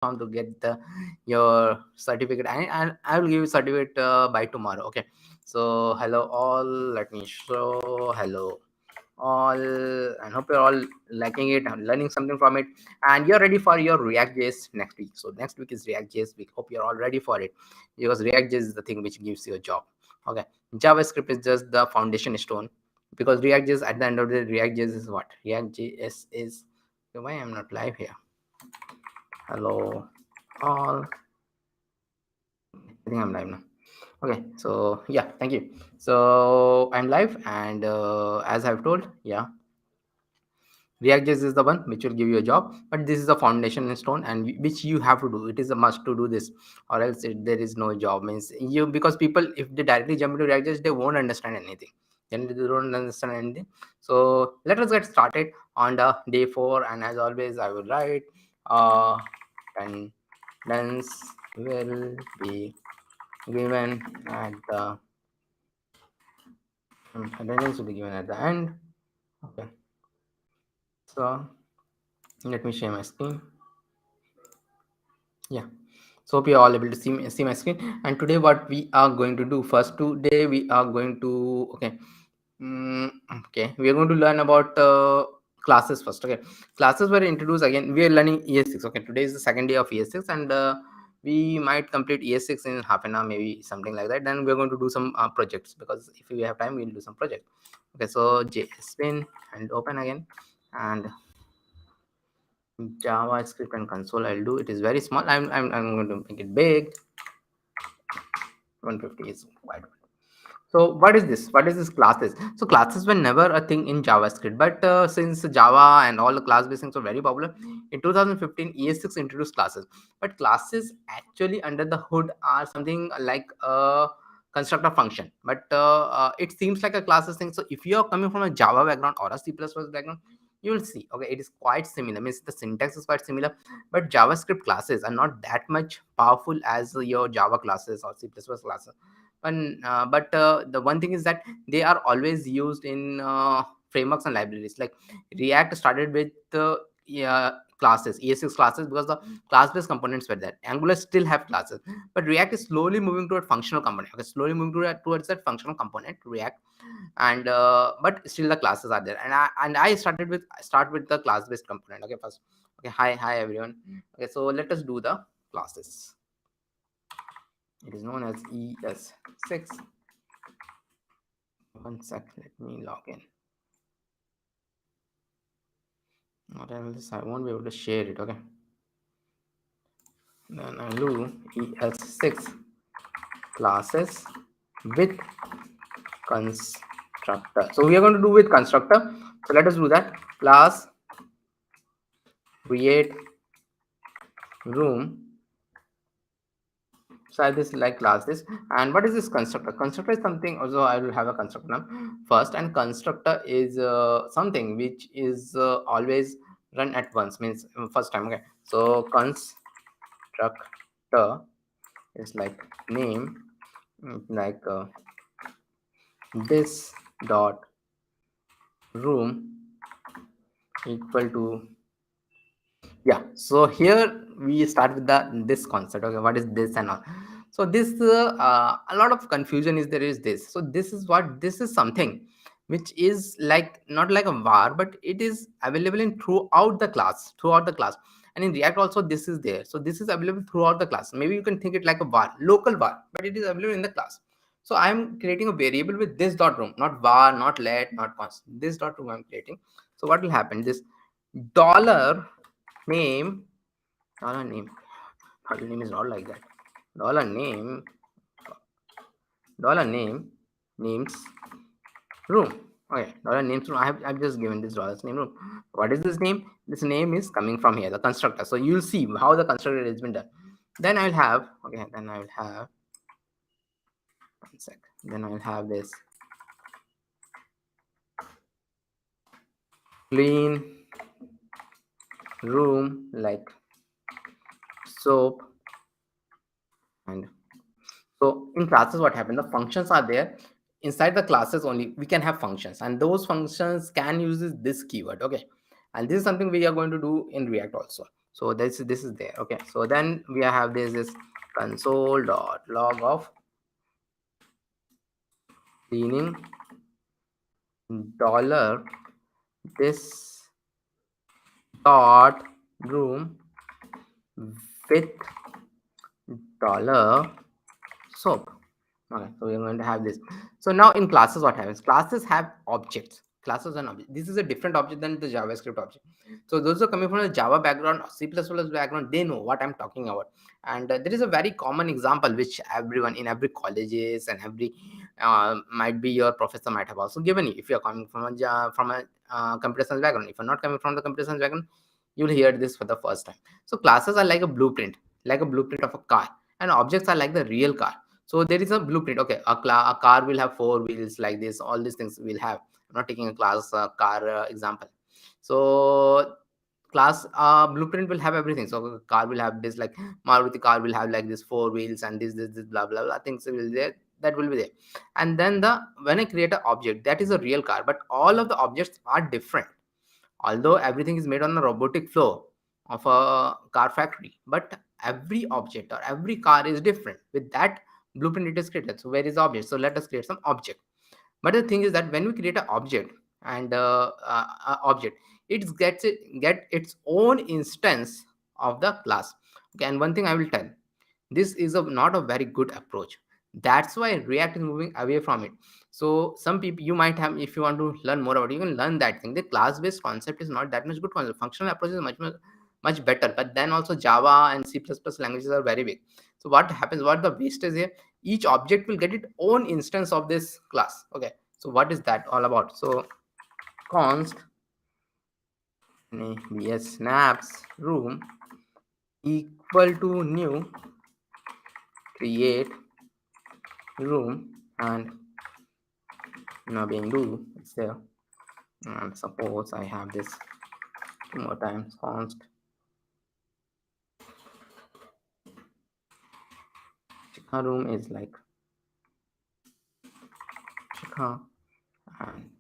to get your certificate, and I will give you certificate by tomorrow. Okay, so hello all, let me show hello all, and hope you're all liking it and learning something from it, and you're ready for your React.js next week. So next week is React.js week. Hope you're all ready for it, because React.js is the thing which gives you a job. Okay, JavaScript is just the foundation stone, because React.js, at the end of the day, React.js is what? React.js is, why I'm not live here? Hello all, I think I'm live now. Okay, so yeah, thank you. So I'm live, and as I've told, yeah, React.js is the one which will give you a job, but this is a foundation stone, and which you have to do. It is a must to do this, or else there is no job. Means you, because people, if they directly jump into React.js, they won't understand anything. Then they don't understand anything. So let us get started on the day 4, and as always, I will write attendance will be given at the attendance will be given at the end. Okay, so let me share my screen. Yeah, so hope you're all able to see my screen. And today what we are going to do, first, today we are going to, okay, okay, we are going to learn about classes first. Okay, classes were introduced. Again, we are learning ES6. Okay, today is the second day of ES6, and we might complete ES6 in half an hour, maybe something like that. Then we're going to do some projects, because if we have time, we'll do some project. Okay, so JSBin and open again, and JavaScript and console. I'll do, it is very small. I'm going to make it big. 150 is quite. So what is this? What is this classes? So classes were never a thing in JavaScript, but since Java and all the class-based things were very popular, in 2015 ES6 introduced classes. But classes actually under the hood are something like a constructor function. But it seems like a classes thing. So if you are coming from a Java background or a C++ background, you will see, okay, it is quite similar. Means the syntax is quite similar, but JavaScript classes are not that much powerful as your Java classes or C++ classes. But the one thing is that they are always used in frameworks and libraries. Like React started with yeah, classes, ES6 classes, because the class-based components were there. Angular still have classes, but React is slowly moving toward functional component. Okay, slowly moving towards that functional component, React, and but still the classes are there. And I start with the class-based component. Okay, first. Okay, hi everyone. Okay, so let us do the classes. It is known as ES6. One sec, let me log in. What else? I won't be able to share it. Okay, then I'll do ES6 classes with constructor. So we are going to do with constructor. So let us do that. Class create room. So I this like class this. And what is this constructor? Constructor is something. Also, I will have a constructor now first. And constructor is something which is always run at once. Means first time. Okay. So constructor is like name, like this dot room equal to, yeah. So here we start with this concept. Okay, what is this and all? So this a lot of confusion is there, is this. So this is what, this is something which is like not like a var, but it is available in throughout the class. And in React also this is there. So this is available throughout the class. Maybe you can think it like a var, local var, but it is available in the class. So I'm creating a variable with this dot room, not var, not let, not const. This dot room I'm creating. So what will happen? This dollar name, dollar name is not like that. Dollar name names room. Okay, dollar names room. I've just given this dollar's name room. What is this name? This name is coming from here, the constructor. So you'll see how the constructor has been done. Then I'll have, okay, then I will have, one sec, then I'll have this clean room like soap. And so in classes, what happened? The functions are there. Inside the classes only we can have functions, and those functions can use this keyword. Okay, and this is something we are going to do in React also. So this is there. Okay, so then we have this console.log of cleaning dollar this dot room with dollar soap. Okay, so we're going to have this. So now in classes, what happens? Classes have objects. Classes and objects. This is a different object than the JavaScript object. So those who are coming from the Java background or C++ background, they know what I'm talking about. And there is a very common example which everyone in every colleges and every might be your professor might have also given you. If you are coming from a computer science background, if you're not coming from the computer science background, you'll hear this for the first time. So classes are like a blueprint of a car, and objects are like the real car. So there is a blueprint. Okay, a car will have four wheels like this. All these things will have. I'm not taking a car example. So class blueprint will have everything. So car will have this, like Maruti car will have like this four wheels and this blah blah blah things will there, that will be there. And then when I create an object, that is a real car, but all of the objects are different. Although everything is made on a robotic flow of a car factory, but every object or every car is different. With that blueprint it is created. So where is the object? So let us create some object. But the thing is that when we create an object and object, get its own instance of the class. Okay, and one thing I will tell, this is not a very good approach. That's why React is moving away from it. So some people, you might have, if you want to learn more about it, you can learn that thing. The class based concept is not that much good concept. Functional approach is much better. But then also Java and C++ languages are very big. So what happens, what the waste is here, each object will get its own instance of this class. Okay, so what is that all about? So const snaps room equal to new create room, and now being do it's there. And suppose I have this two more times, const Shikha room is like Shikha, and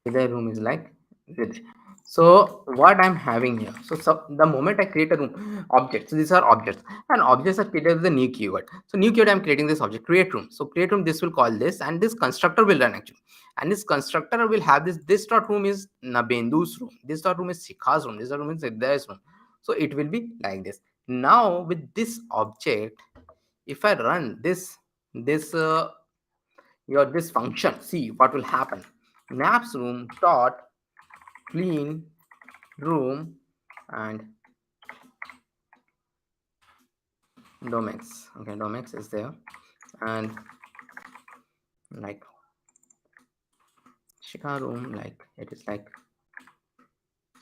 Hriday room is like Hriday. So what I'm having here, so the moment I create a room object, so these are objects, and objects are created with the new keyword. So new keyword, I'm creating this object create room. So create room, this will call this, and this constructor will run actually, and this constructor will have this dot room is Nabendu's room, this dot room is Shikha's room, this dot room is Hriday's room. So it will be like this. Now with this object, if I run this function, see what will happen. Naps room dot clean room and domex. Okay, domex is there, and like Shikha room, like it is like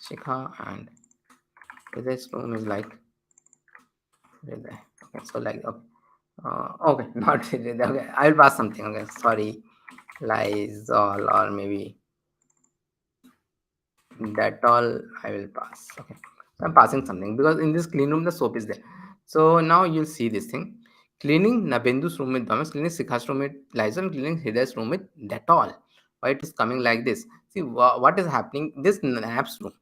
Shikha, and this room is like Hriday. Okay, so like okay, not Hriday. Okay, I'll pass something. Okay, sorry, Lysol or maybe that all I will pass. Okay, so I'm passing something because in this clean room the soap is there. So now you'll see this thing. Cleaning Nabendu's room with Thomas, cleaning Sikha's room with Lysol, cleaning Hriday's room with Dettol. Why it is coming like this? See what is happening. This Nap's room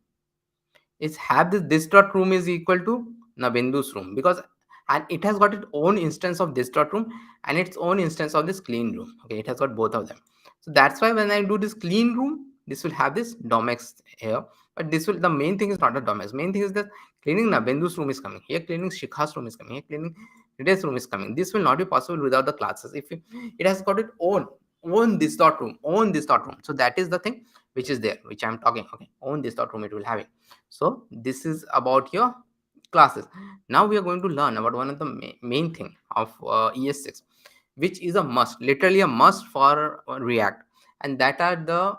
is have this dot room is equal to Nabendu's room, because and it has got its own instance of this dot room and its own instance of this clean room. Okay, it has got both of them. So that's why when I do this clean room, this will have this domex here. But this will, the main thing is not the domex. Main thing is that cleaning Nabendu's room is coming here, cleaning Shikha's room is coming here, cleaning Hriday's room is coming. This will not be possible without the classes. If it has got its own this dot room, own this dot room. So that is the thing which is there, which I'm talking. Okay, own this dot room, it will have it. So this is about your classes. Now we are going to learn about one of the main thing of ES6, which is a must, literally a must for React, and that are the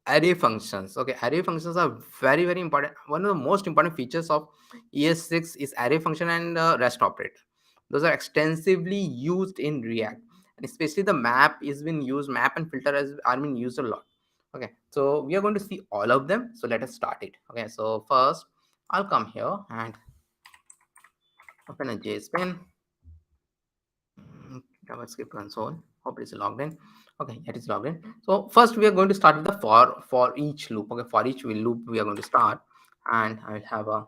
array functions. Okay, array functions are very important. One of the most important features of ES6 is array function and REST operator. Those are extensively used in React, and especially the map is been used. Map and filter are been used a lot. Okay, so we are going to see all of them. So let us start it. Okay, so first I'll come here and open a JSBin, JavaScript console. Hope it's logged in. Okay, it is logged in. So first we are going to start with the for each loop. Okay, for each loop we are going to start. and I will have a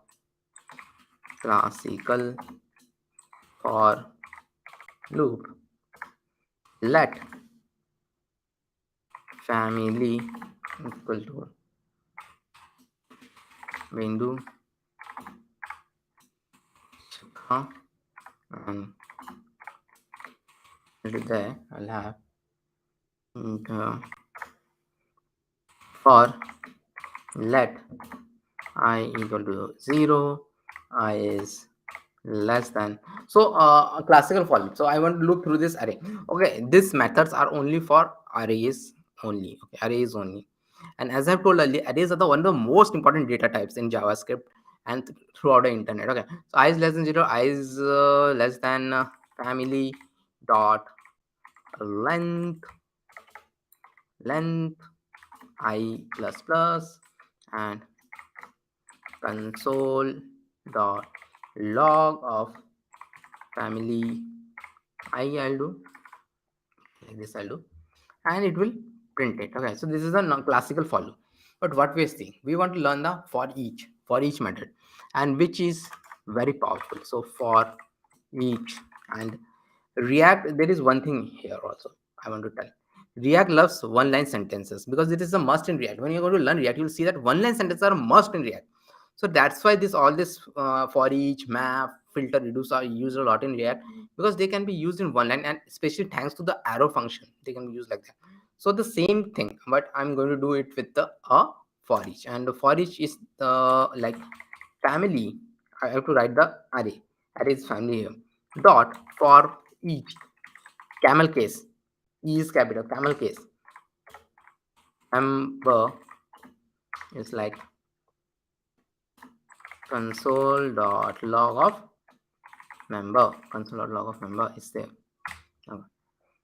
classical for loop. Let family equal to window and there I'll have for let I equal to 0, I is less than. So a classical for loop. So I want to look through this array. Okay, these methods are only for arrays only. Okay, arrays only. And as I've told earlier, arrays are the one of the most important data types in JavaScript and throughout the internet. Okay, so I is less than 0, I is less than family dot length I plus plus and console dot log of family I'll do like this, I'll do, and it will print it. Okay, so this is a classical for loop. But what we're seeing, we want to learn the for each method, and which is very powerful. So for each, and React, there is one thing here also I want to tell. React loves one line sentences because it is a must in React. When you're going to learn React, you'll see that one line sentences are a must in React. So that's why all this for each, map, filter, reduce are used a lot in React because they can be used in one line, and especially thanks to the arrow function, they can be used like that. So the same thing, but I'm going to do it with the for each, and the for each is the like family. I have to write the array is family here, dot for each, camel case, E is capital, camel case, member is like console dot log of member, console dot log of member is there. Okay.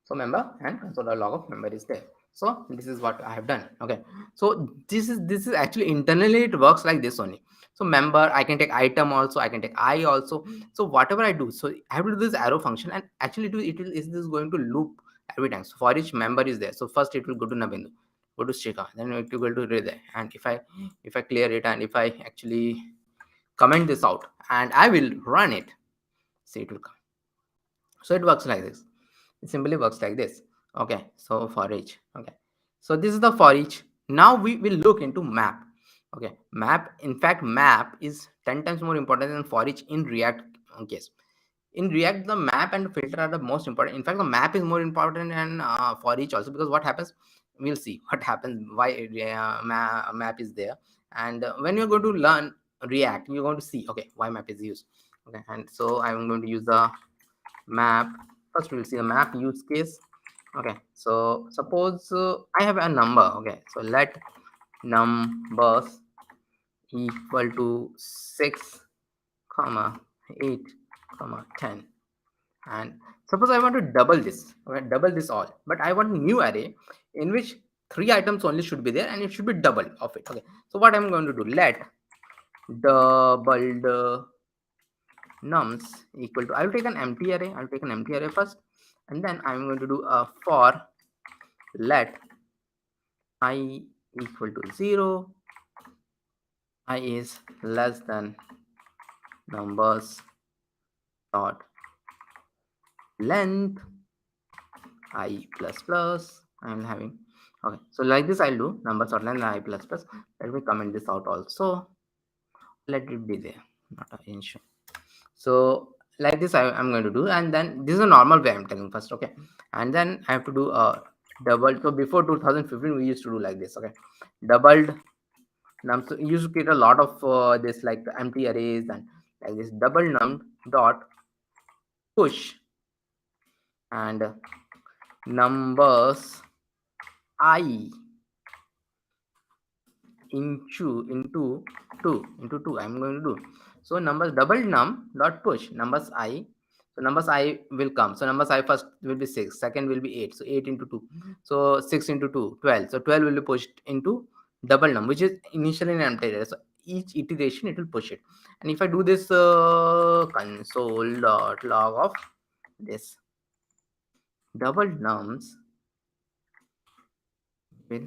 So member and console dot log of member is there. So this is what I have done. Okay, so this is actually internally it works like this only. So member, I can take item also, I can take I also. So whatever I do, so I have to do this arrow function, and actually is this going to loop every time. So for each member is there, so first it will go to Nabindu, go to Shika, then it will go to Hriday, and if I clear it, and if I actually comment this out and I will run it, see it will come. So it works like this. It simply works like this. Okay, so for each. Okay, so this is the for each. Now we will look into map. Okay, map, in fact map is 10 times more important than for each in React case. In React, the map and the filter are the most important. In fact, the map is more important than for each also, because what happens, we'll see what happens, why map is there. And when you're going to learn React, you're going to see, okay, why map is used. Okay, and so I'm going to use the map. First we'll see the map use case. Okay, so suppose I have a number. Okay, so let numbers equal to 6 comma 8 comma 10, and suppose I want to double this. Okay, double this all, but I want a new array in which 3 items only should be there, and it should be double of it. Okay, so what I'm going to do, let double the nums equal to, I will take an empty array. I'll take an empty array first, and then I'm going to do a for let I equal to 0, I is less than numbers dot length I plus plus. I'm having, okay, so like this I'll do numbers dot length I plus plus. Let me comment this out also, let it be there, not an issue. So like this I'm going to do, and then this is a normal way I'm telling first. Okay, and then I have to do a double. So before 2015 we used to do like this. Okay, doubled num, so you used to create a lot of this like empty arrays, and like this double num dot push and numbers I into 2 I'm going to do. So numbers double num dot push numbers I, so numbers I will come. So numbers I first will be 6, second will be 8, so 8 into 2, so 6 into 2 12, so 12 will be pushed into double num, which is initially an empty array. So each iteration it will push it. And if I do this console dot log of this double nums will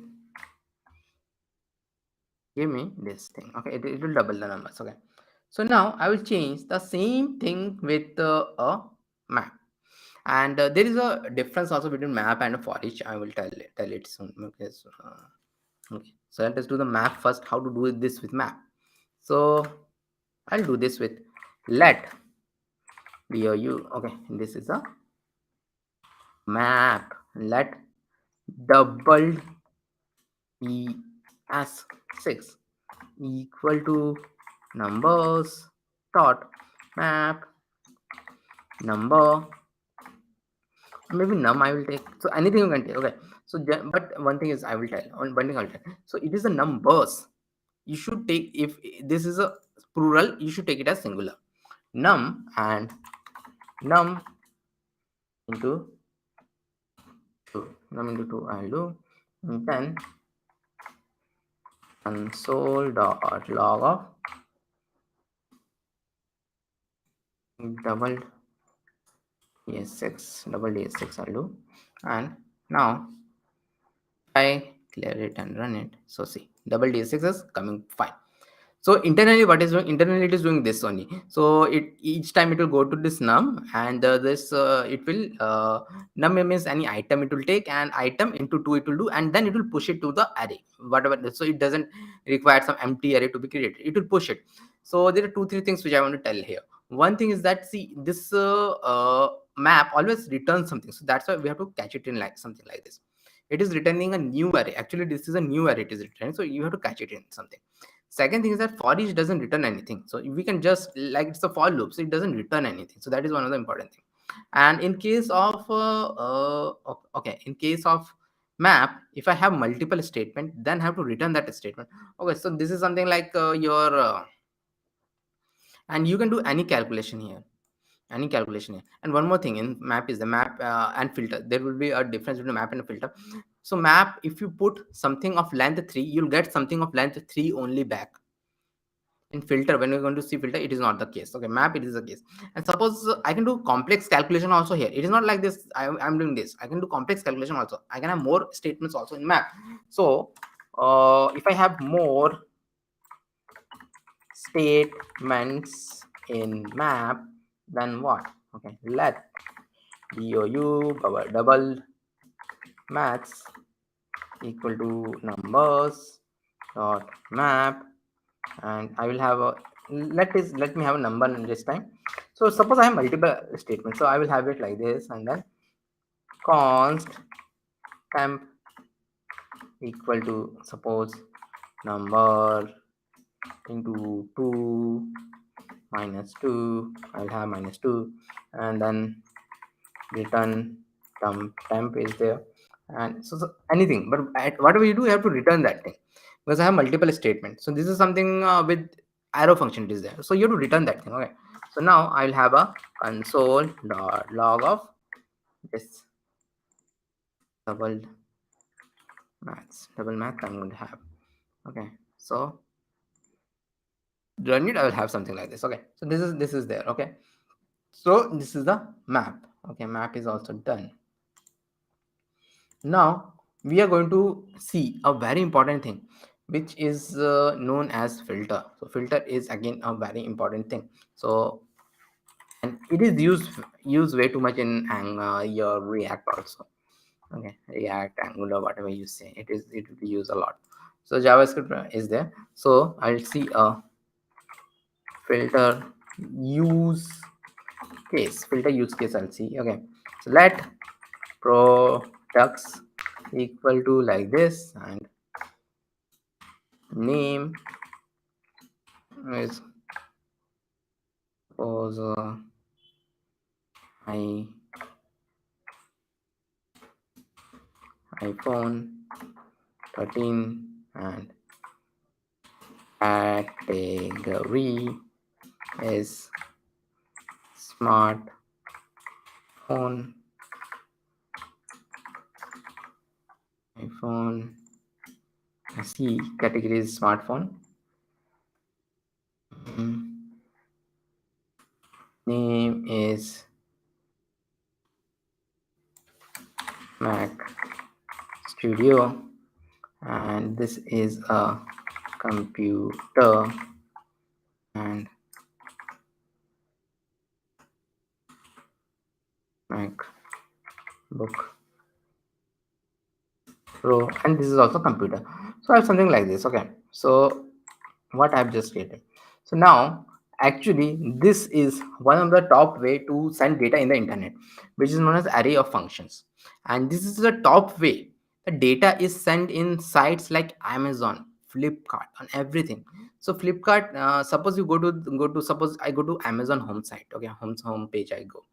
give me this thing. Okay, it will double the numbers. Okay, so now I will change the same thing with a map. And there is a difference also between map and a for each. I will tell it soon. Okay, so let us do the map first. How to do this with map? So I'll do this with let you. Okay, this is a map. Let double ES6 equal to numbers dot map number, maybe num I will take. So anything you can take. Okay, so but one thing is I will tell, one thing I'll tell. So it is the numbers you should take. If this is a plural, you should take it as singular. Num and num into 2, num into 2 I'll do, and then console dot log of double ds6 I'll do. And now I clear it and run it. So see, double ds6 is coming fine. So internally, what is doing? Internally, it is doing this only. So each time it will go to this num, and this it will num means any item it will take, and item into 2 it will do, and then it will push it to the array, whatever. So it doesn't require some empty array to be created. It will push it. So there are 2-3 things which I want to tell here. One thing is that, see, this map always returns something, so that's why we have to catch it in like something like this. It is returning a new array. Actually, this is a new array it is returning, so you have to catch it in something. Second thing is that for each doesn't return anything, so we can just, like, it's a for loop, so it doesn't return anything. So that is one of the important thing. And in case of okay, in case of map, if I have multiple statement, then I have to return that statement. Okay, so this is something like your and you can do any calculation here, any calculation here. And one more thing in map is the map and filter. There will be a difference between map and a filter. So map, if you put something of length 3, you'll get something of length 3 only back. In filter, when we're going to see filter, it is not the case. Okay, map, it is the case. And suppose I can do complex calculation also here. It is not like this. I'm doing this. I can do complex calculation also. I can have more statements also in map. So if I have more statements in map, then what? Okay, let double maths equal to numbers dot map, and I will have a, let me have a number this time. So suppose I have multiple statements, so I will have it like this, and then const temp equal to, suppose, number into 2 minus 2. I'll have minus 2, and then return temp is there. And so anything, but whatever you do, you have to return that thing, because I have multiple statements. So this is something with arrow function, it is there, so you have to return that thing. Okay, so now I'll have a console dot log of this double maths I'm going to have. Okay, so run it, I will have something like this. Okay, so this is there. Okay, so this is the map. Okay, map is also done. Now we are going to see a very important thing, which is known as filter. So filter is again a very important thing. So, and it is used way too much in your React also. Okay, React, Angular, whatever you say, it will be used a lot. So JavaScript is there. So I'll see a filter use filter use case I'll see. Okay, so let products equal to like this, and name is, suppose, iPhone 13, and category is smartphone, iPhone. See, category is smartphone. Name is Mac Studio, and this is a computer and MacBook Pro, and this is also computer. So I have something like this. Okay, so what I've just created. So now actually this is one of the top way to send data in the internet, which is known as array of functions. And this is the top way the data is sent in sites like Amazon, Flipkart, and everything. So Flipkart, suppose you go to suppose I go to Amazon home site. Okay, home page I go.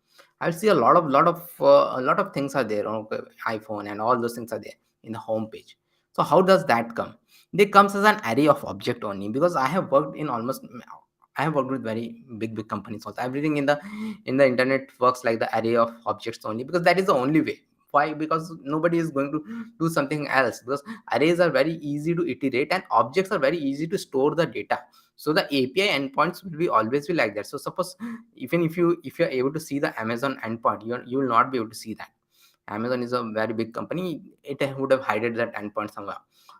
I'll see a lot of things are there on iPhone, and all those things are there in the home page. So how does that come? They comes as an array of object only, because I have worked with very big companies also. Everything in the internet works like the array of objects only, because that is the only way. Why? Because nobody is going to do something else, because arrays are very easy to iterate and objects are very easy to store the data. So the API endpoints will be always be like that. So suppose, even if you're able to see the Amazon endpoint, you will not be able to see that. Amazon is a very big company. It would have hidden that endpoint somewhere.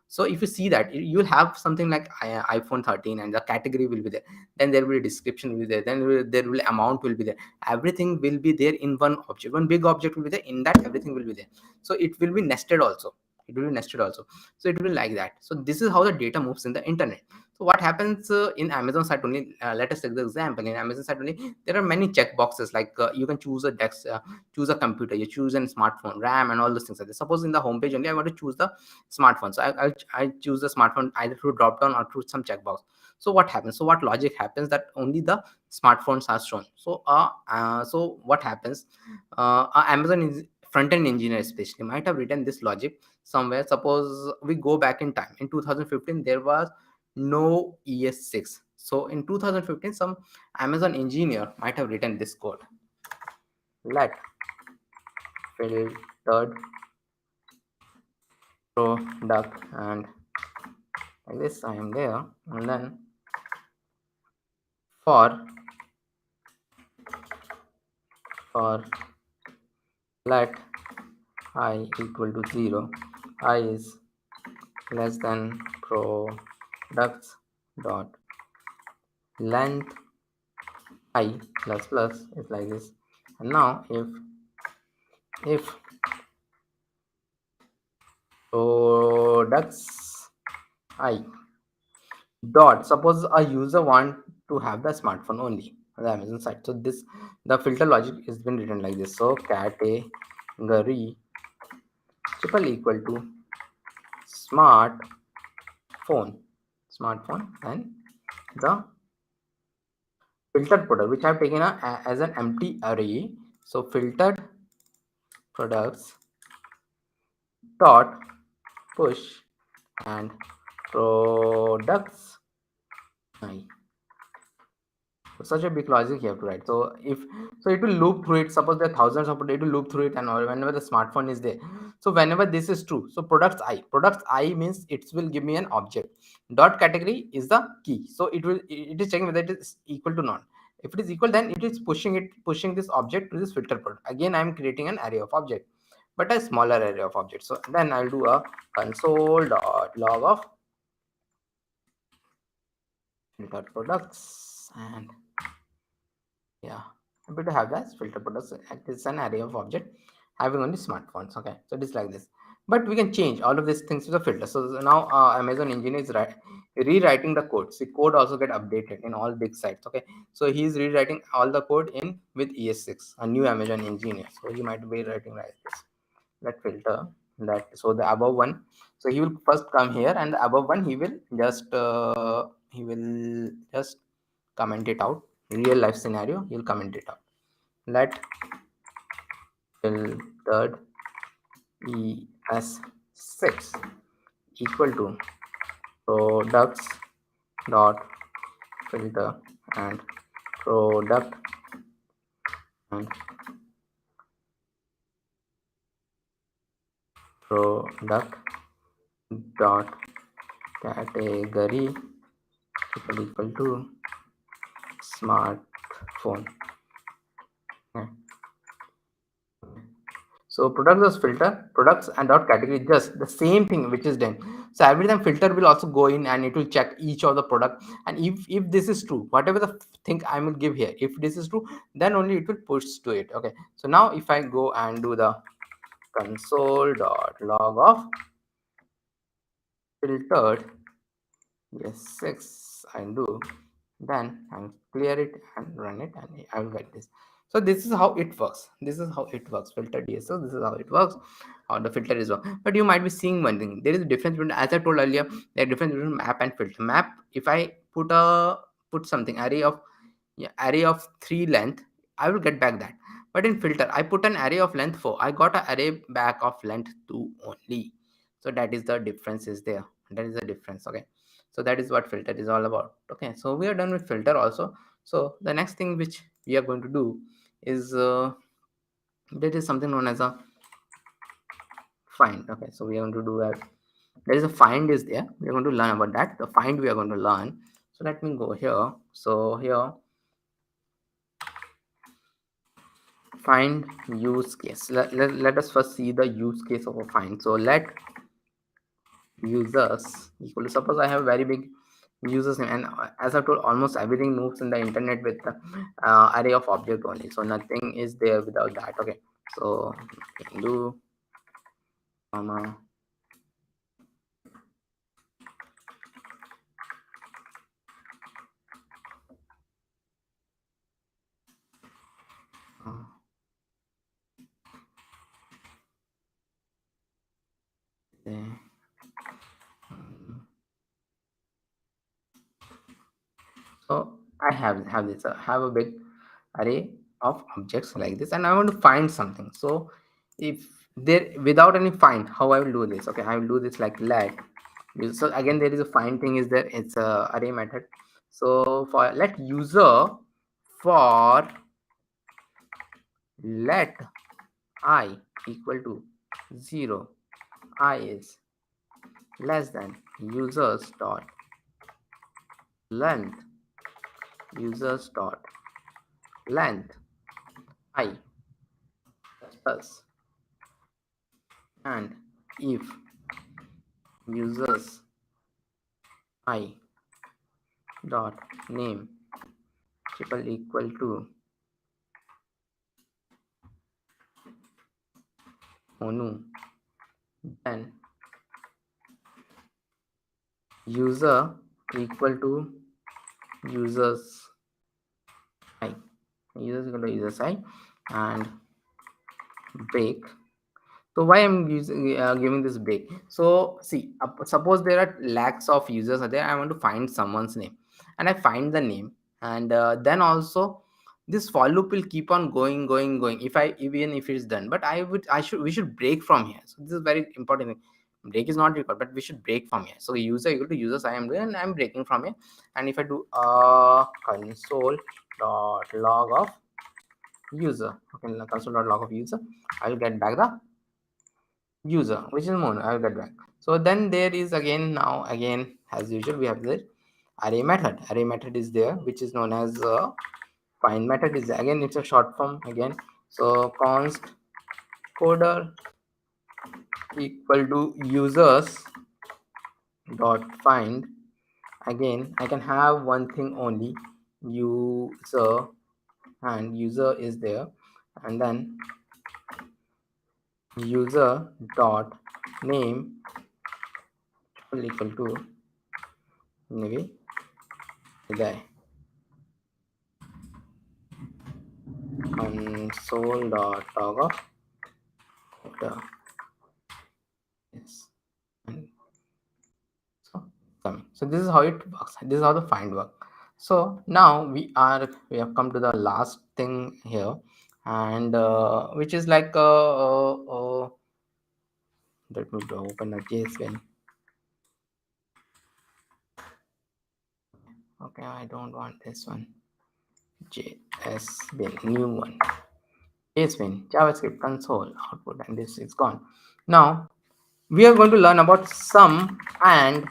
So if you see that, you'll have something like iPhone 13, and the category will be there. Then there will be description will be there. Then there will amount will be there. Everything will be there in one object. One big object will be there. In that, everything will be there. So it will be nested also. It will be nested also. So it will be like that. So this is how the data moves in the internet. So what happens in Amazon site only? Let us take the example. In Amazon site only, there are many check boxes, like you can choose a desk, choose a computer, you choose a smartphone, RAM, and all those things. Suppose in the homepage only I want to choose the smartphone, so I choose the smartphone either through drop down or through some checkbox. So what happens? So what logic happens that only the smartphones are shown? So what happens? Amazon is front end engineer especially might have written this logic somewhere. Suppose we go back in time. In 2015, there was no ES6. So in 2015, some Amazon engineer might have written this code. Let filtered product, and like this I am there, and then for let I equal to 0, I is less than products dot length I plus plus is like this. And now if products I dot, suppose a user want to have the smartphone only on the Amazon site, so this, the filter logic has been written like this. So category triple equal to smartphone, and the filtered product, which I have taken as an empty array. So filtered products dot push and products I. So such a big logic you have to write. So it will loop through it. Suppose there are thousands of products, it will loop through it, and whenever the smartphone is there. So whenever this is true, so products I means it will give me an object. Dot category is the key. So it is checking whether it is equal to none. If it is equal, then it is pushing this object to this filter product. Again, I am creating an array of object, but a smaller array of objects. So then I'll do a console.log of filter products, and yeah, happy to have that filter products. It's an array of object having only smartphones. Okay, so it is like this, but we can change all of these things to the filter. So now Amazon engineer is rewriting the code. So code also get updated in all big sites. Okay, so he is rewriting all the code in with ES6, a new Amazon engineer. So he might be writing like this. Let filter that, so the above one, so he will first come here, and the above one he will just comment it out. Real life scenario, he'll comment it out. Let filtered ES6 equal to products dot filter and product and product dot category equal to smartphone. Okay. So products was filter, products and dot category, just the same thing which is done. So every time filter will also go in and it will check each of the product, and if this is true, whatever the thing I will give here, if this is true, then only it will push to it. Okay, so now if I go and do the console.log of filtered, yes, 6 I do, then I'll clear it and run it, and I will get this. So this is how it works. This is how it works. Filter DSO. This is how it works. How the filter is work. But you might be seeing one thing. There is a difference between, as I told earlier, there is a difference between map and filter. Map, if I put something array of, yeah, array of 3 length, I will get back that. But in filter, I put an array of length 4. I got an array back of length 2 only. So that is the difference is there. That is the difference. Okay. So that is what filter is all about. Okay, so we are done with filter also. So the next thing which we are going to do is that is something known as a find. Okay, so we are going to do that. There is a find is there. We are going to learn about that. The find we are going to learn. So let me go here. So here, find use case. Let us first see the use case of a find. So let users equal to, suppose I have very big users name, and as I told, almost everything moves in the internet with the array of object only, so nothing is there without that. Okay, so can do comma okay. So I have this have a big array of objects like this, and I want to find something. So if there, without any find, how I will do this? Okay, I will do this like let. So again, there is a find thing is there. It's a array method. So for let user, for let I equal to 0, I is less than users dot length, users dot length I plus, and if users I dot name triple equal to onu, then user equal to users I, users equal to users I, and break. So why I'm using giving this break? So see, suppose there are lakhs of users are there. I want to find someone's name, and I find the name, and then also this for loop will keep on going. If I, even if it's done, but we should break from here. So this is very important thing. Break is not required, but we should break from here. So user equal to users I am doing, and I'm breaking from here. And if I do console dot log of user, okay, console dot log of user, I will get back the user, which is mono. I'll get back. So then there is again, now again as usual, we have the array method. Array method is there, which is known as find method is there. Again, it's a short form again. So const coder equal to users dot find. Again, I can have one thing only, user, and user is there, and then user dot name equal to maybe there, console.log of the, yes, and so coming. So this is how it works. This is how the find work. So now we have come to the last thing here, and which is like let me open a JSBin. Okay, I don't want this one. JSBin, new one. JSBin, JavaScript console output, and this is gone. Now we are going to learn about sum and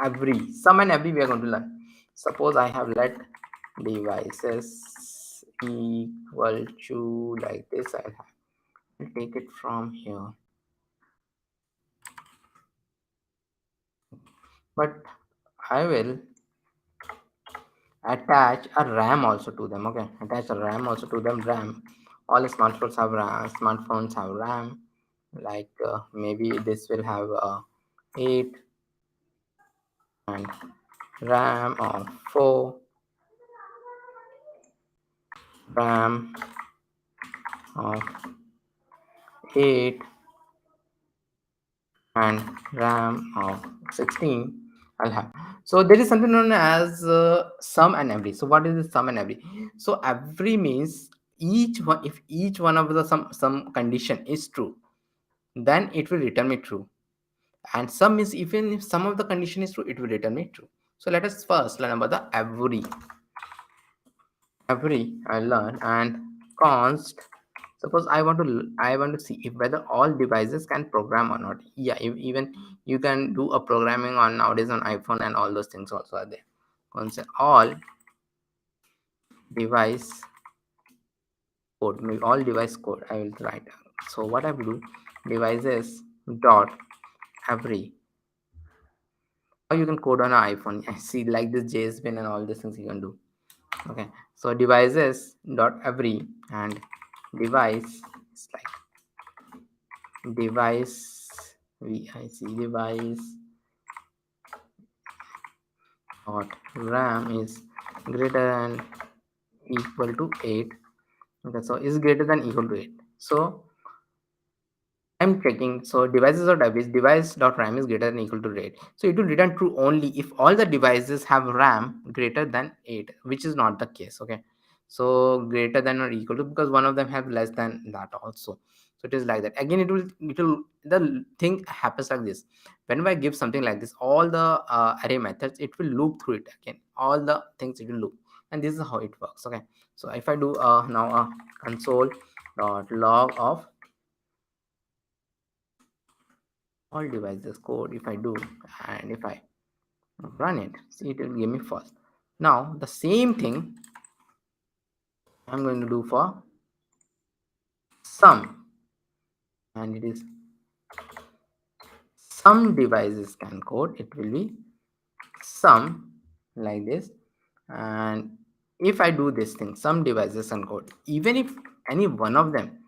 every. Sum and every we are going to learn. Suppose I have let devices equal to like this. I'll take it from here. but I will attach a RAM also to them. Okay, attach a RAM also to them. RAM. All smartphones have RAM. Smartphones have RAM. Like maybe this will have 8 and RAM of 4, RAM of 8, and RAM of 16. I'll have. So there is something known as sum and every. So what is the sum and every? So every means each one. If each one of the some condition is true, then it will return me true. And sum is even if some of the condition is true, it will return me true. So let us first learn about the every. Every I learn and const. Suppose I want to see if whether all devices can program or not. Yeah, even you can do a programming on nowadays on iPhone, and all those things also are there. Concept all device code, maybe all device code I will write. So what I will do, devices dot every. How you can code on an iPhone. I see like this JSBin and all these things you can do. Okay, so devices dot every, and device is like device device dot RAM is greater than equal to 8. Okay, so is greater than equal to 8. So I'm checking. So devices or device dot RAM is greater than equal to 8. So it will return true only if all the devices have RAM greater than 8, which is not the case. Okay. So greater than or equal to, because one of them have less than that also. So it is like that. Again, it will the thing happens like this. Whenever I give something like this, all the array methods, it will loop through it again. All the things it will loop. And this is how it works. Okay. So if I do now console dot log of all devices code, if I do, and if I run it, see, it will give me false. Now the same thing I'm going to do for sum, and it is some devices can code, it will be sum like this. And if I do this thing, some devices can code, even if any one of them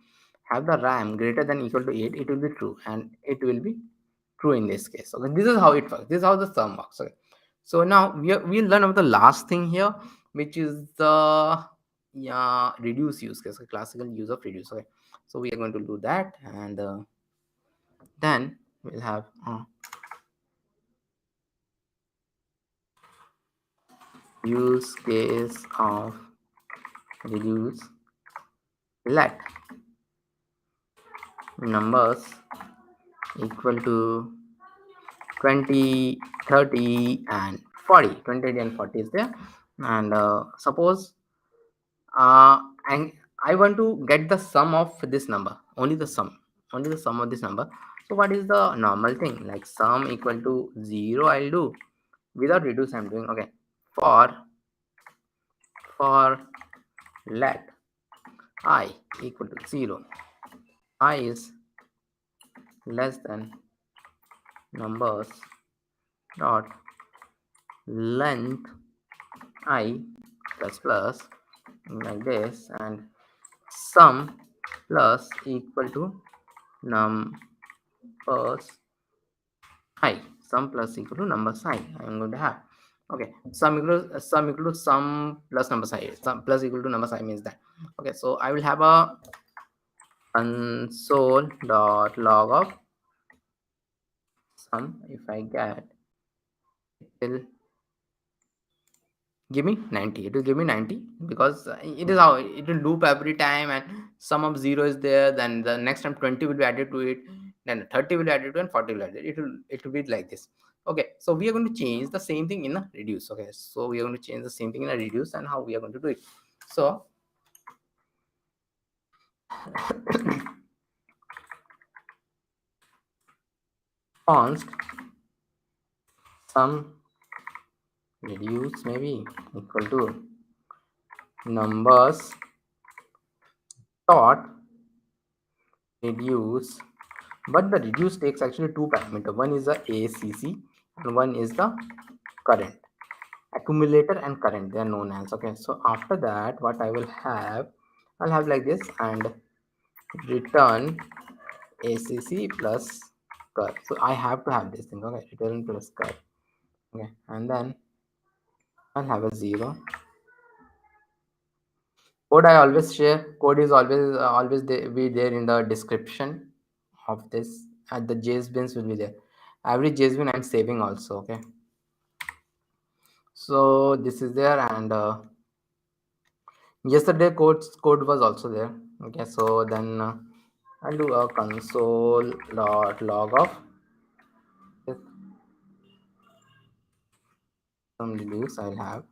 have the RAM greater than equal to 8, it will be true, and it will be true in this case. Okay, this is how it works. This is how the sum works. Okay, so now we'll learn about the last thing here, which is the reduce use case, okay, classical use of reduce. Okay, so we are going to do that, and then we'll have use case of reduce. Let numbers equal to 20, 30, and 40. 20 and 40 is there, and suppose and I want to get the sum of this number, only the sum of this number. So what is the normal thing? Like sum equal to 0 I'll do. Without reduce I'm doing. Okay, for let I equal to 0, I is less than numbers dot length I plus plus, like this, and sum plus equal to numbers I. Sum plus equal to numbers I am going to have. Okay, sum equal to sum plus numbers I. Sum plus equal to numbers I means that. Okay, so I will have a console dot log of sum. If I get, it will give me 90. It will give me 90 because it is how it will loop every time, and sum of 0 is there, then the next time 20 will be added to it, then 30 will be added to it, and 40 will be added. It will be like this. Okay, so we are going to change the same thing in a reduce. Okay, so we are going to change the same thing in a reduce, and how we are going to do it. So const sum reduce maybe equal to numbers dot reduce, but the reduce takes actually two parameter. One is a ACC and one is the current. Accumulator and current, they are known as. Okay, so after that, what I will have, I'll have like this, and return ACC plus curve. So I have to have this thing. Okay, return plus curve. Okay, and then I'll have a 0. Code I always share. Code is always be there in the description of this. And the JSBins will be there. Every JSBin I'm saving also. Okay, so this is there, and yesterday code was also there. Okay, so then I'll do a console dot log of some values I'll have,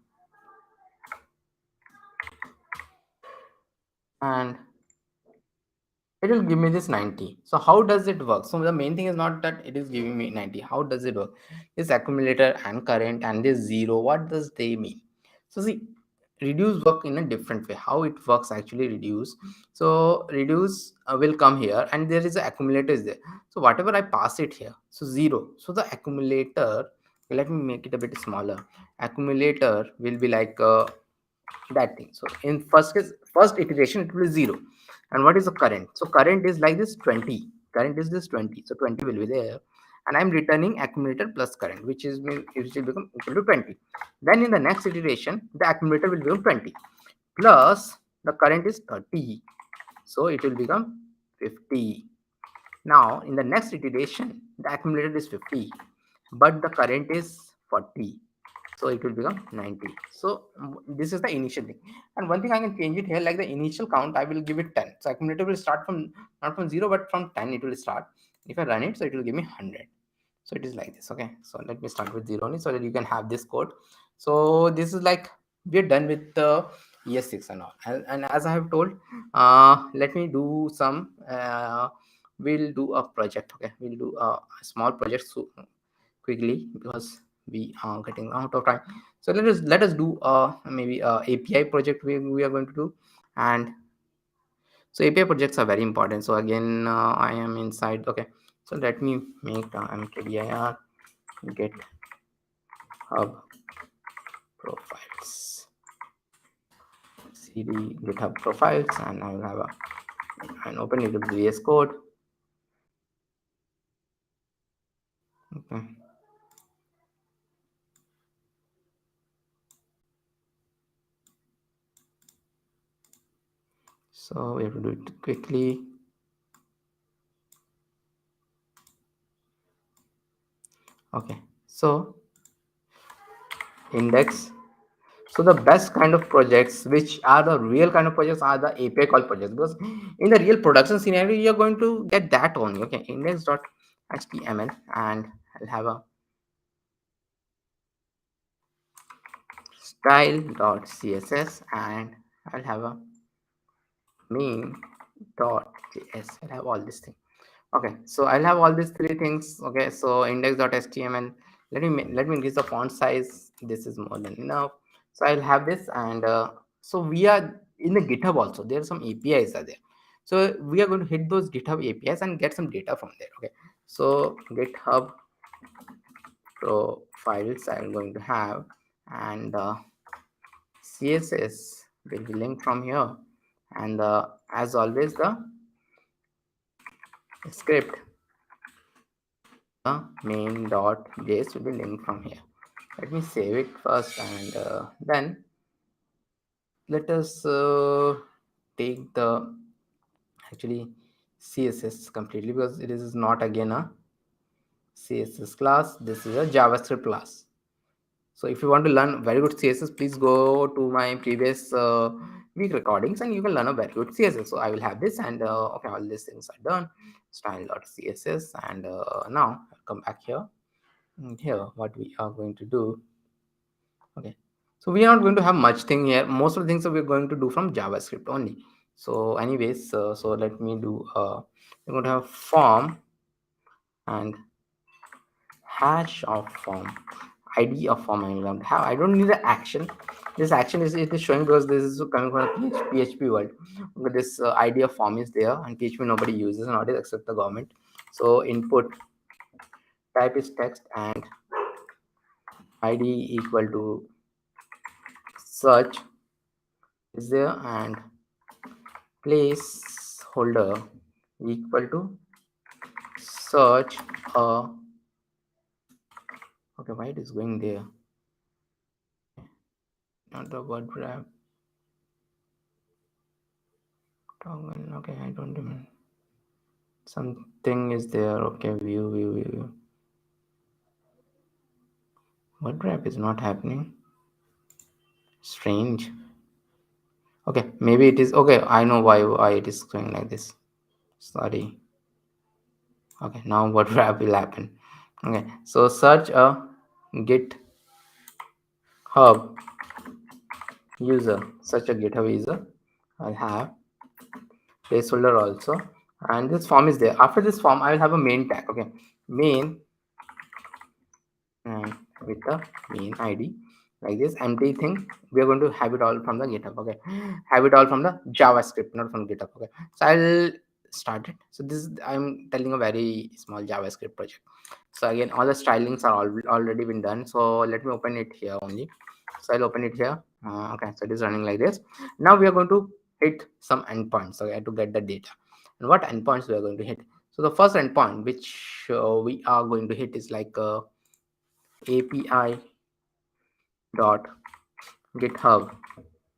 and it will give me this 90. So how does it work? So the main thing is not that it is giving me 90. How does it work? This accumulator and current and this 0, what does they mean? So see, reduce work in a different way. How it works actually, reduce. So reduce will come here, and there is an accumulator is there. So whatever I pass it here, so 0. So the accumulator, let me make it a bit smaller. Accumulator will be like that thing. So in first iteration it will be 0. And what is the current? So current is like this 20. Current is this 20. So 20 will be there, and I'm returning accumulator plus current, which will become equal to 20. Then in the next iteration, the accumulator will become 20 plus the current is 30, so it will become 50. Now in the next iteration, the accumulator is 50, but the current is 40, so it will become 90. So this is the initial thing. And one thing I can change it here, like the initial count I will give it 10. So accumulator will start from not from 0 but from 10 it will start. If I run it, so it will give me 100. So it is like this. Okay, so let me start with 0 only so that you can have this code. So this is like we're done with the ES6 and all. And as I have told, let me do some we'll do a project. Okay, we'll do a small project so quickly because we are getting out of time. So let us do maybe a API project we are going to do. And so API projects are very important. So again, I am inside. Okay, so let me make mkdir get hub profiles cd github profiles, and I will have an open AWS code. Okay, so we have to do it quickly. Okay, so index. So the best kind of projects, which are the real kind of projects, are the API call projects, because in the real production scenario, you're going to get that only. Okay, index.html, and I'll have a style.css, and I'll have a main.js. I'll have all these things. Okay, so I'll have all these three things. Okay, so index.html. Let me increase the font size. This is more than enough. So I'll have this, and so we are in the GitHub also. There are some APIs are there. So we are going to hit those GitHub APIs and get some data from there. Okay, so GitHub profiles I'm going to have, and CSS will be linked from here, and as always the script main.js will be linked from here. Let me save it first, and then let us take the actually CSS completely, because it is not again a CSS class. This is a JavaScript class. So if you want to learn very good CSS, please go to my previous week recordings and you can learn a very good CSS. So I will have this, and okay, all these things are done. Style.css, and now I'll come back here. And here, what we are going to do. Okay, so we are not going to have much thing here. Most of the things that we're going to do from JavaScript only. So anyways, so let me do we're going to have form and hash of form, id of form. I'm going to have, I don't need the action. This action is, it is showing because this is coming from a PHP world. But this id of form is there, and PHP nobody uses nowadays except the government. So input type is text, and id equal to search is there, and placeholder equal to search okay, why it is going there, not the word wrap toggle. Okay, I don't even, something is there. Okay, view. Word wrap is not happening, strange. Okay, maybe it is, okay, I know why it is going like this, sorry. Okay, now what wrap will happen. Okay, so search a GitHub user, search a GitHub user. I'll have placeholder also, and this form is there. After this form I will have a main tag. Okay, main, and with the main id, like this empty thing, we are going to have it all from the GitHub. Okay, have it all from the JavaScript, not from GitHub. Okay, so I'll start it. So this is, I'm telling a very small JavaScript project. So again, all the stylings are already been done, so let me open it here only. So I'll open it here. Okay, so it is running like this. Now we are going to hit some endpoints, okay, to get the data. And what endpoints we are going to hit? So the first endpoint which we are going to hit is like API dot GitHub.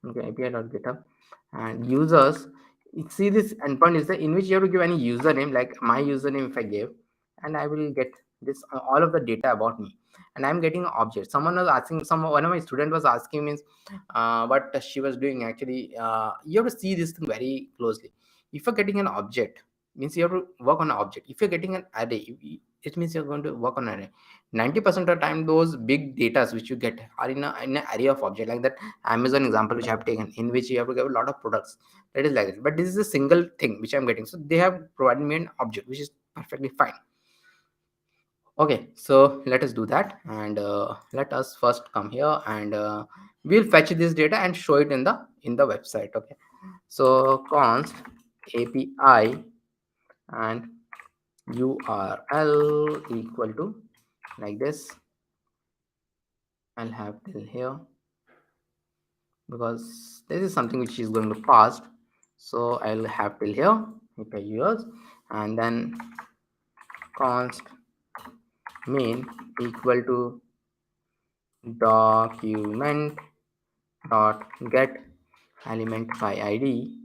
Okay, API dot GitHub, and users. You see, this endpoint is the in which you have to give any username, like my username if I give, and I will get this all of the data about me, and I'm getting an object. Someone was asking, one of my student was asking me what she was doing. Actually, you have to see this thing very closely. If you're getting an object, means you have to work on an object. If you're getting an array, it means you're going to work on an array. 90% of the time, those big datas which you get are in an array of object, like that Amazon example which I have taken, in which you have to get a lot of products. That is like it. But this is a single thing which I'm getting. So they have provided me an object which is perfectly fine. Okay, so let us do that, and let us first come here, and we'll fetch this data and show it in the website. Okay, so const API and URL equal to, like this. I'll have till here because this is something which is going to fast, so I'll have till here API yours, and then const main equal to document dot get element by id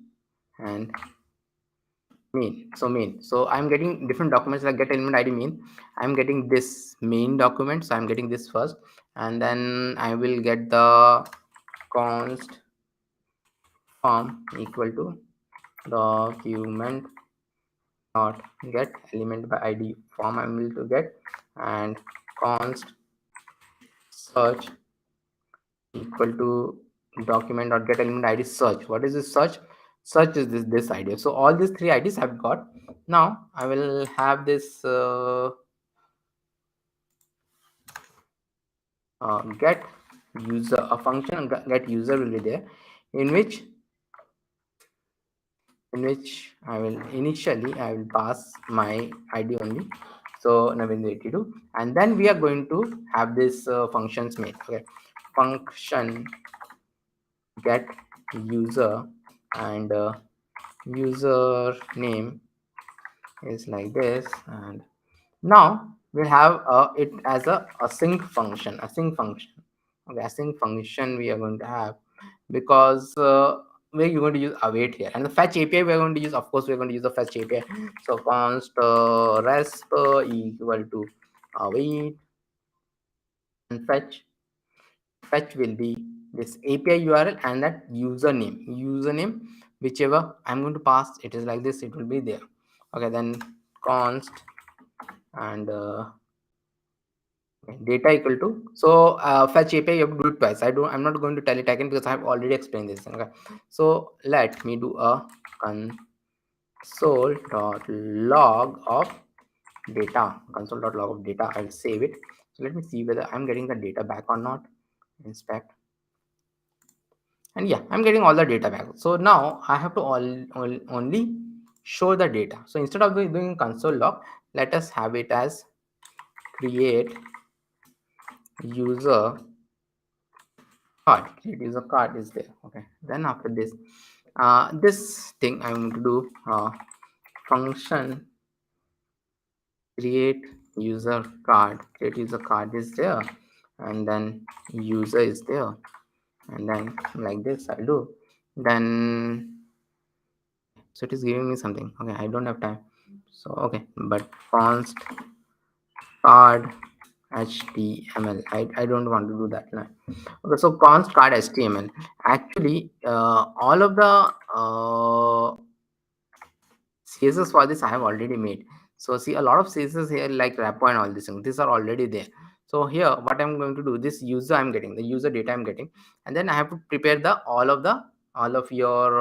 and main. So I'm getting different documents like get element id main. I'm getting this main document, so I'm getting this first, and then I will get the const form equal to document dot get element by id form I'm able to get, and const search equal to document dot get element id search. What is this search? Search is this idea. So all these three IDs I've got. Now I will have this get user, a function get user will be there, in which I will initially pass my ID only. So Navindra82, and then we are going to have this functions made. Okay, function get user, and user name is like this, and now we have it as a async function. Okay, async function we are going to have, because we're going to use await here, and the fetch API we're going to use, of course we're going to use the fetch API. So const resp equal to await, and fetch will be this API URL and that username whichever I'm going to pass. It is like this, it will be there. Okay, then const and data equal to, so fetch API you have to do it twice. I'm not going to tell it again because I have already explained this. Okay, so let me do a console.log of data. Console.log of data, I'll save it. So let me see whether I'm getting the data back or not. Inspect, and yeah, I'm getting all the data back. So now I have to only show the data. So instead of doing console log, let us have it as create user card, create user card is there. Okay, then after this, this thing I'm going to do function create user card. Create user card is there, and then user is there, and then like this I do. Then so it is giving me something. Okay, I don't have time. So okay, but const card html. I don't want to do that now. Okay, so const card html. Actually, all of the CSS for this I have already made. So see, a lot of CSS here like wrapper and all these things, these are already there. So here what I'm going to do, this user I'm getting, the user data I'm getting, and then I have to prepare the all of your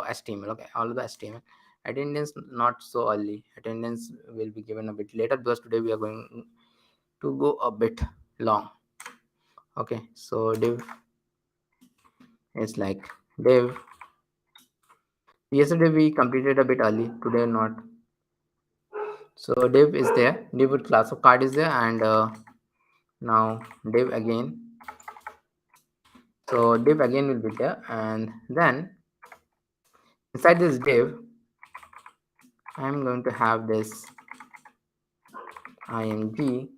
HTML. Okay, all of the HTML. Attendance not so early. Attendance will be given a bit later because today we are going to go a bit long. Okay, so div is like div. Yesterday we completed a bit early, today not. So div is there, div with class of card is there, and now div again. So div again will be there, and then inside this div I'm going to have this img.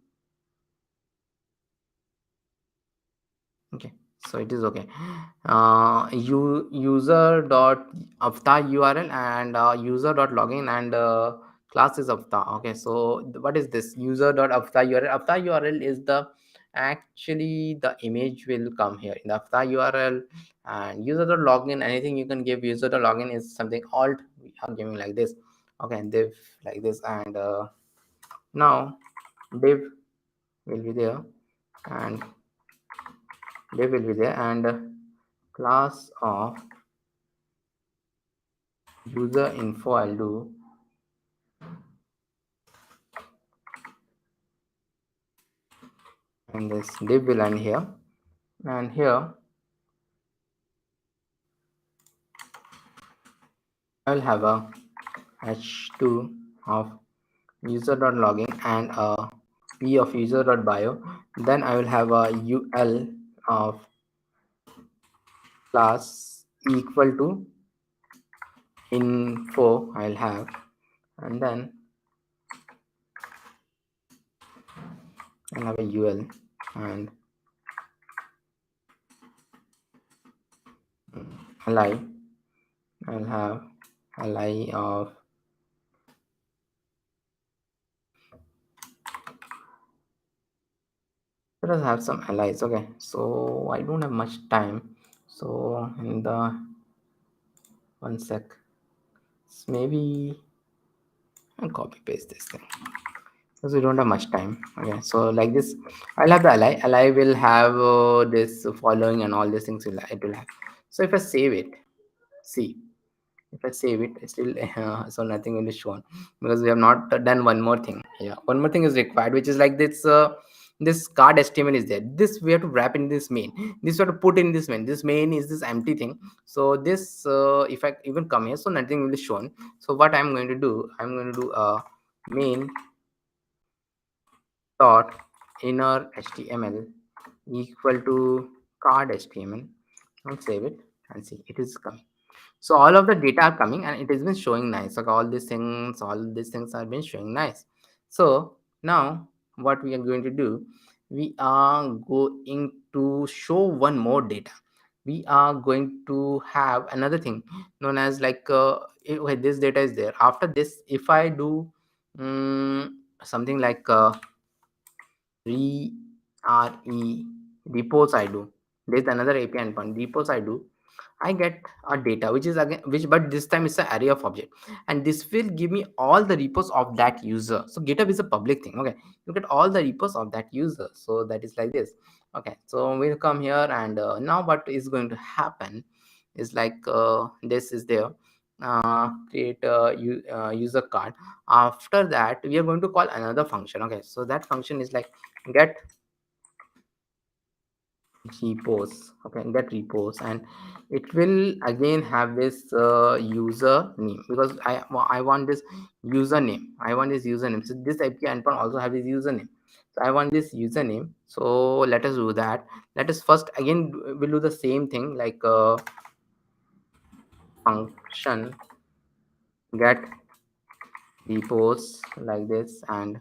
Okay, so it is okay. User dot avatar url and user dot login, and class is avatar. Okay, so what is this user dot avatar url? Avatar url is the actually the image will come here in the avatar url, and user dot login, anything you can give. User dot login is something alt we are giving like this. Okay, and div like this, and now div will be there, and div will be there, and class of user info I'll do, and this div will end here, and here I'll have a h2 of user.login and a p of user.bio. Then I will have a ul of class equal to info I'll have, and then I'll have a ul, and li I'll have li of let us have some allies. Okay, so I don't have much time, so in the one sec, maybe I'll copy paste this thing because we don't have much time. Okay, so like this I'll have the ally will have this following and all these things it will have. So if I save it, see, if I save it, it's still so nothing will be shown because we have not done one more thing. Yeah, one more thing is required, which is like this card HTML is there. This we have to wrap in this main. This we have to put in this main. This main is this empty thing. So this if I even come here, so nothing will be shown. So what I'm going to do, I'm going to do a main dot inner HTML equal to card HTML, and save it and see it is coming. So all of the data are coming and it has been showing nice. Like all these things are been showing nice. So now what we are going to do, we are going to show one more data. We are going to have another thing known as like okay, this data is there. After this, if I do something like repos I do, there's another API endpoint repos I do, I get a data which is again which, but this time it's an array of object, and this will give me all the repos of that user. So GitHub is a public thing. Okay, you get all the repos of that user. So that is like this. Okay, so we'll come here, and now what is going to happen is like this is there. Create a user card. After that, we are going to call another function. Okay, so that function is like get repos. Okay, get repos, and it will again have this user name because I want this username. I want this username. So this API endpoint also have this username. So I want this username. So let us do that. Let us first again we'll do the same thing, like function get repos like this, and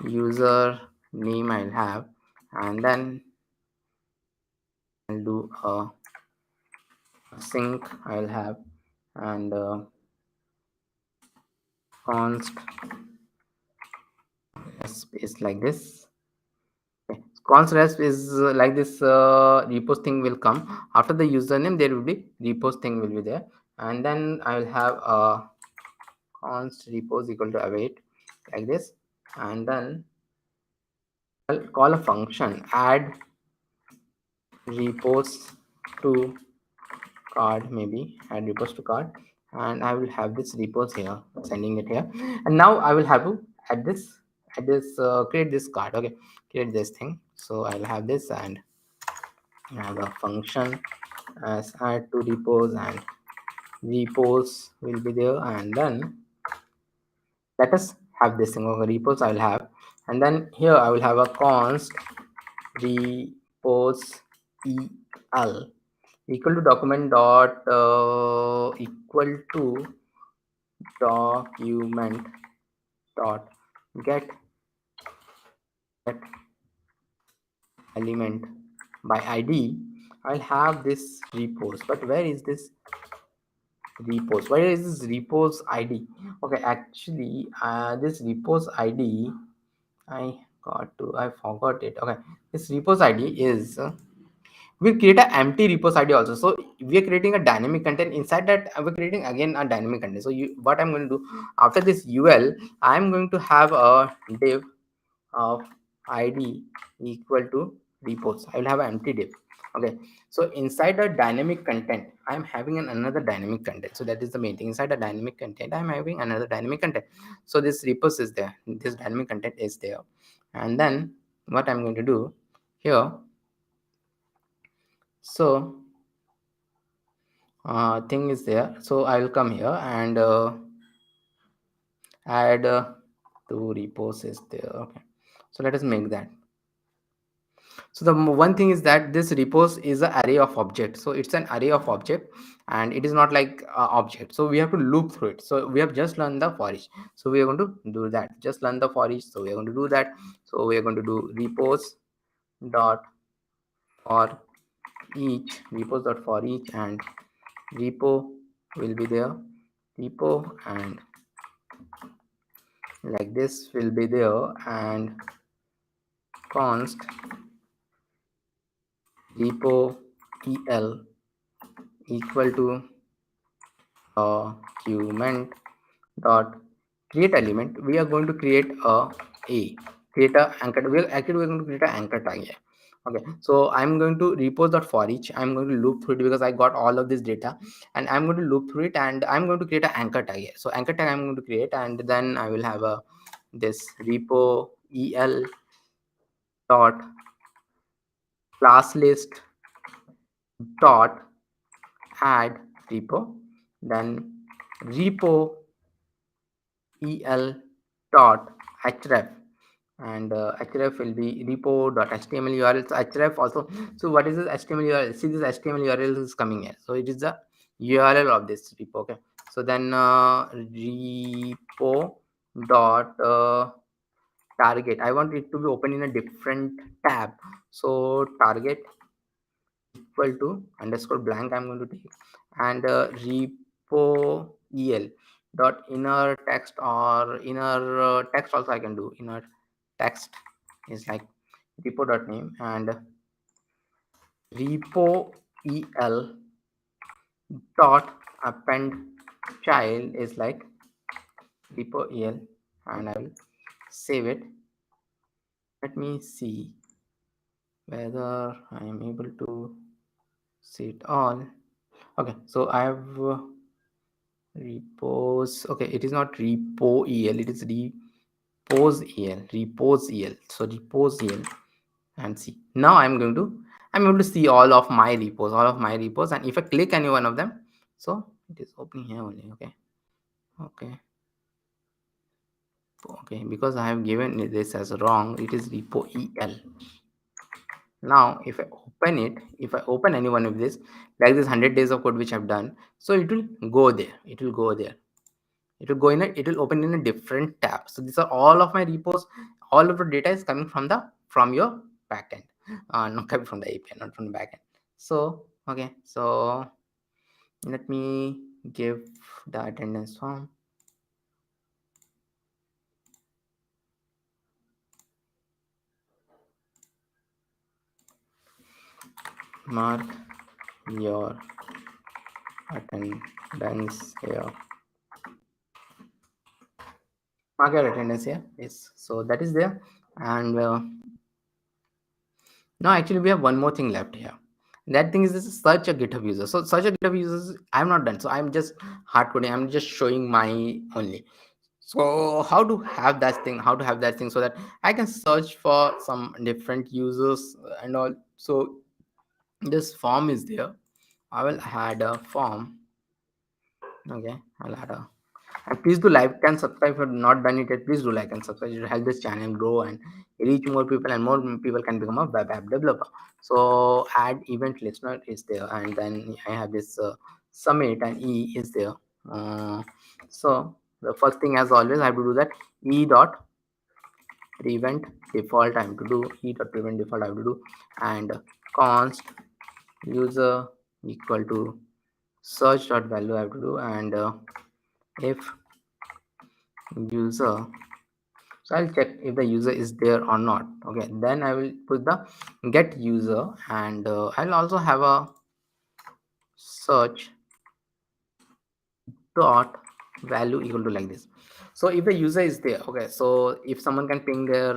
user name I'll have, and then I'll do a sync I'll have, and const is like this. Okay. Const resp is like this. Repos thing will come after the username. There will be repos thing will be there, and then I will have a const repos equal to await like this, and then I'll call a function add repos to card, maybe add repos to card, and I will have this repos here, sending it here, and now I will have to add this create this card. Okay, create this thing. So I'll have this, and have a function as add to repos, and repos will be there, and then let us have this thing over repos I'll have, and then here I will have a const repos el equal to document dot equal to document dot get get element by id. I'll have this repos, but where is this repos? Where is this repos id? Okay, actually this repos id I forgot it. Okay, this repos id is we'll create an empty repos id also. So we are creating a dynamic content. Inside that we're creating again a dynamic content. So what I'm going to do after this ul, I'm going to have a div of id equal to repos. I will have an empty div. Okay, so inside the dynamic content I'm having another dynamic content. So that is the main thing. Inside the dynamic content I'm having another dynamic content. So this repos is there, this dynamic content is there, and then what I'm going to do here, so thing is there. So I will come here and add to repos is there. Okay, so let us make that. So the one thing is that this repos is an array of object. So it's an array of object, and it is not like object. So we have to loop through it. So we have just learned the for each. So we are going to do that. Just learn the for each. So we are going to do that. So we are going to do repos dot for each, repos dot for each, and repo will be there. Repo and like this will be there, and const repo el equal to document dot create element. We are going to create create a anchor. We're going to create an anchor tag here. Okay, so I'm going to repos dot for each. I'm going to loop through it because I got all of this data, and I'm going to loop through it, and I'm going to create an anchor tag here. So anchor tag I'm going to create, and then I will have a this repo el dot class list dot add repo, then repo el dot href, and href will be repo dot html url. So href also, so what is this html url? See, this html url is coming here, so it is the url of this repo. Okay, so then repo dot target, I want it to be open in a different tab. So target equal to underscore blank I'm going to take, and repo el dot inner text, or inner text also I can do. Inner text is like repo dot name, and repo el dot append child is like repo el, and I will save it. Let me see whether I am able to see it all. Okay, so I have repos. Okay, it is not repo el, it is repos el. So repos el, and see, now I'm able to see all of my repos, and if I click any one of them, so it is opening here only. Okay, Okay, because I have given this as wrong, it is repo el. Now if I open it, if I open any one of this, like this 100 days of code which I've done, so it will go there, it will go there, it will go in it will open in a different tab. So these are all of my repos, all of the data is coming from your backend, not coming from the API, not from the backend. So okay, so let me give the attendance form. Mark your attendance here. Mark your attendance here. Yes, so that is there. And now actually we have one more thing left here. That thing is this search a GitHub user. So search a GitHub users I have not done. So I'm just hard coding. I'm just showing my only. So how to have that thing? How to have that thing so that I can search for some different users and all. So this form is there. I will add a form. Okay, I'll add a. And please do like and subscribe if you have not done it yet. Please do like and subscribe. It will help this channel grow and reach more people, and more people can become a web app developer. So add event listener is there, and then I have this summit and E is there. So the first thing, as always, I have to do that E dot prevent default. I have to do E dot prevent default. I have to do, and const user equal to search dot value I have to do, and if user, so I'll check if the user is there or not. Okay, then I will put the get user, and I'll also have a search dot value equal to like this. So if the user is there, okay, so if someone can ping their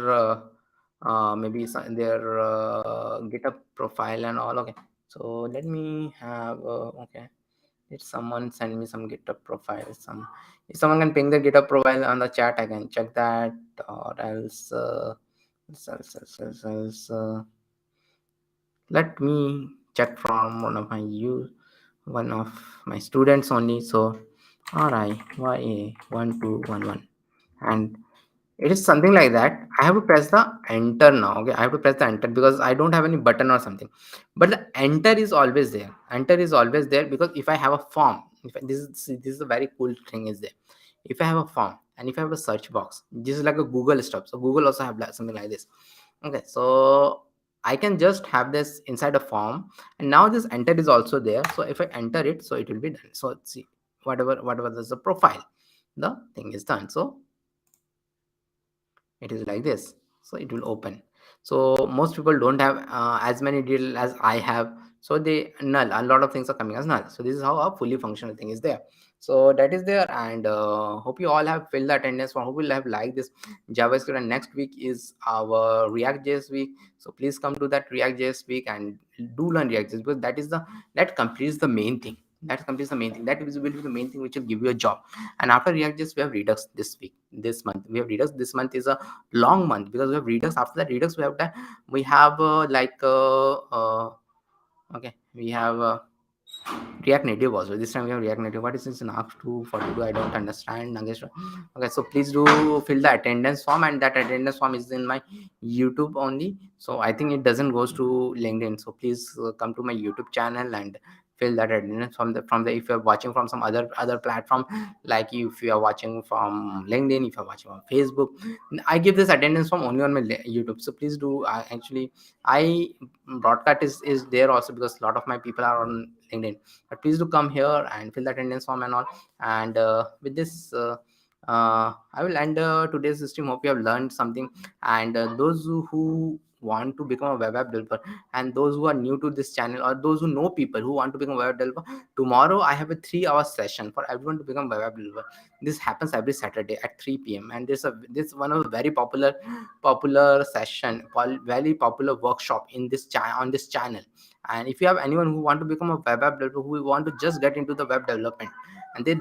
maybe their GitHub profile and all. Okay, so let me have okay, did someone send me some GitHub profile? If someone can ping the GitHub profile on the chat, I can check that, or else let me check from one of my students only. So RIYA1211, and it is something like that. I have to press the enter now. Okay, I have to press the enter because I don't have any button or something, but the enter is always there. Enter is always there because if I have a form, this is a very cool thing is there. If I have a form and if I have a search box, this is like a Google stuff. So Google also have something like this. Okay, so I can just have this inside a form, and now this enter is also there. So if I enter it, so it will be done. So see, whatever there's a profile, the thing is done. So it is like this, so it will open. So most people don't have as many details as I have, so they null, a lot of things are coming as null. So this is how a fully functional thing is there. So that is there, and hope you all have filled the attendance form. Hope you have liked this JavaScript, and next week is our React.js week. So please come to that React.js week and do learn React.js, because that completes the main thing. That completes the main thing. That will be the main thing which will give you a job. And after React.js, we have Redux this week. This month we have Redux. This month is a long month because we have Redux. After that Redux, we have okay, we have React Native also. This time we have React Native. What is this in Arc 242? I don't understand, Nagesh. Okay, so please do fill the attendance form, and that attendance form is in my YouTube only. So I think it doesn't goes to LinkedIn. So please come to my YouTube channel and fill that attendance from the if you're watching from some other platform, like if you are watching from LinkedIn, if you're watching on Facebook, I give this attendance form only on my YouTube. So please do actually I broadcast is there also because a lot of my people are on LinkedIn. But please do come here and fill the attendance form and all. And with this I will end today's stream. Hope you have learned something, and those who want to become a web app developer, and those who are new to this channel, or those who know people who want to become a web app developer, tomorrow I have a 3-hour session for everyone to become a web app developer. This happens every Saturday at 3 p.m. and this one of a very popular session, very popular workshop in this on this channel. And if you have anyone who want to become a web app developer, who want to just get into the web development, and they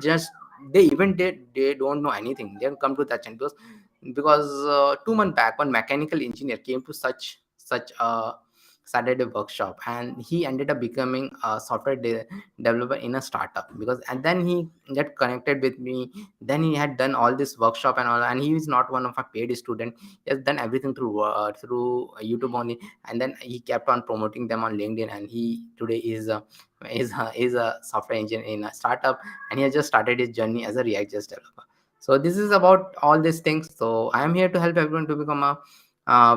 don't know anything, they come to that channel because 2 months back one mechanical engineer came to such started a workshop, and he ended up becoming a developer in a startup. Because and then he get connected with me. Then he had done all this workshop and all, and he is not one of a paid student. He has done everything through YouTube only, and then he kept on promoting them on LinkedIn, and he today is a software engineer in a startup, and he has just started his journey as a React.js developer. So this is about all these things. So I am here to help everyone to become a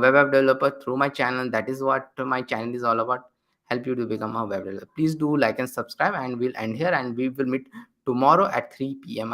web app developer through my channel. That is what my channel is all about. Help you to become a web developer. Please do like and subscribe, and we'll end here, and we will meet tomorrow at 3 p.m.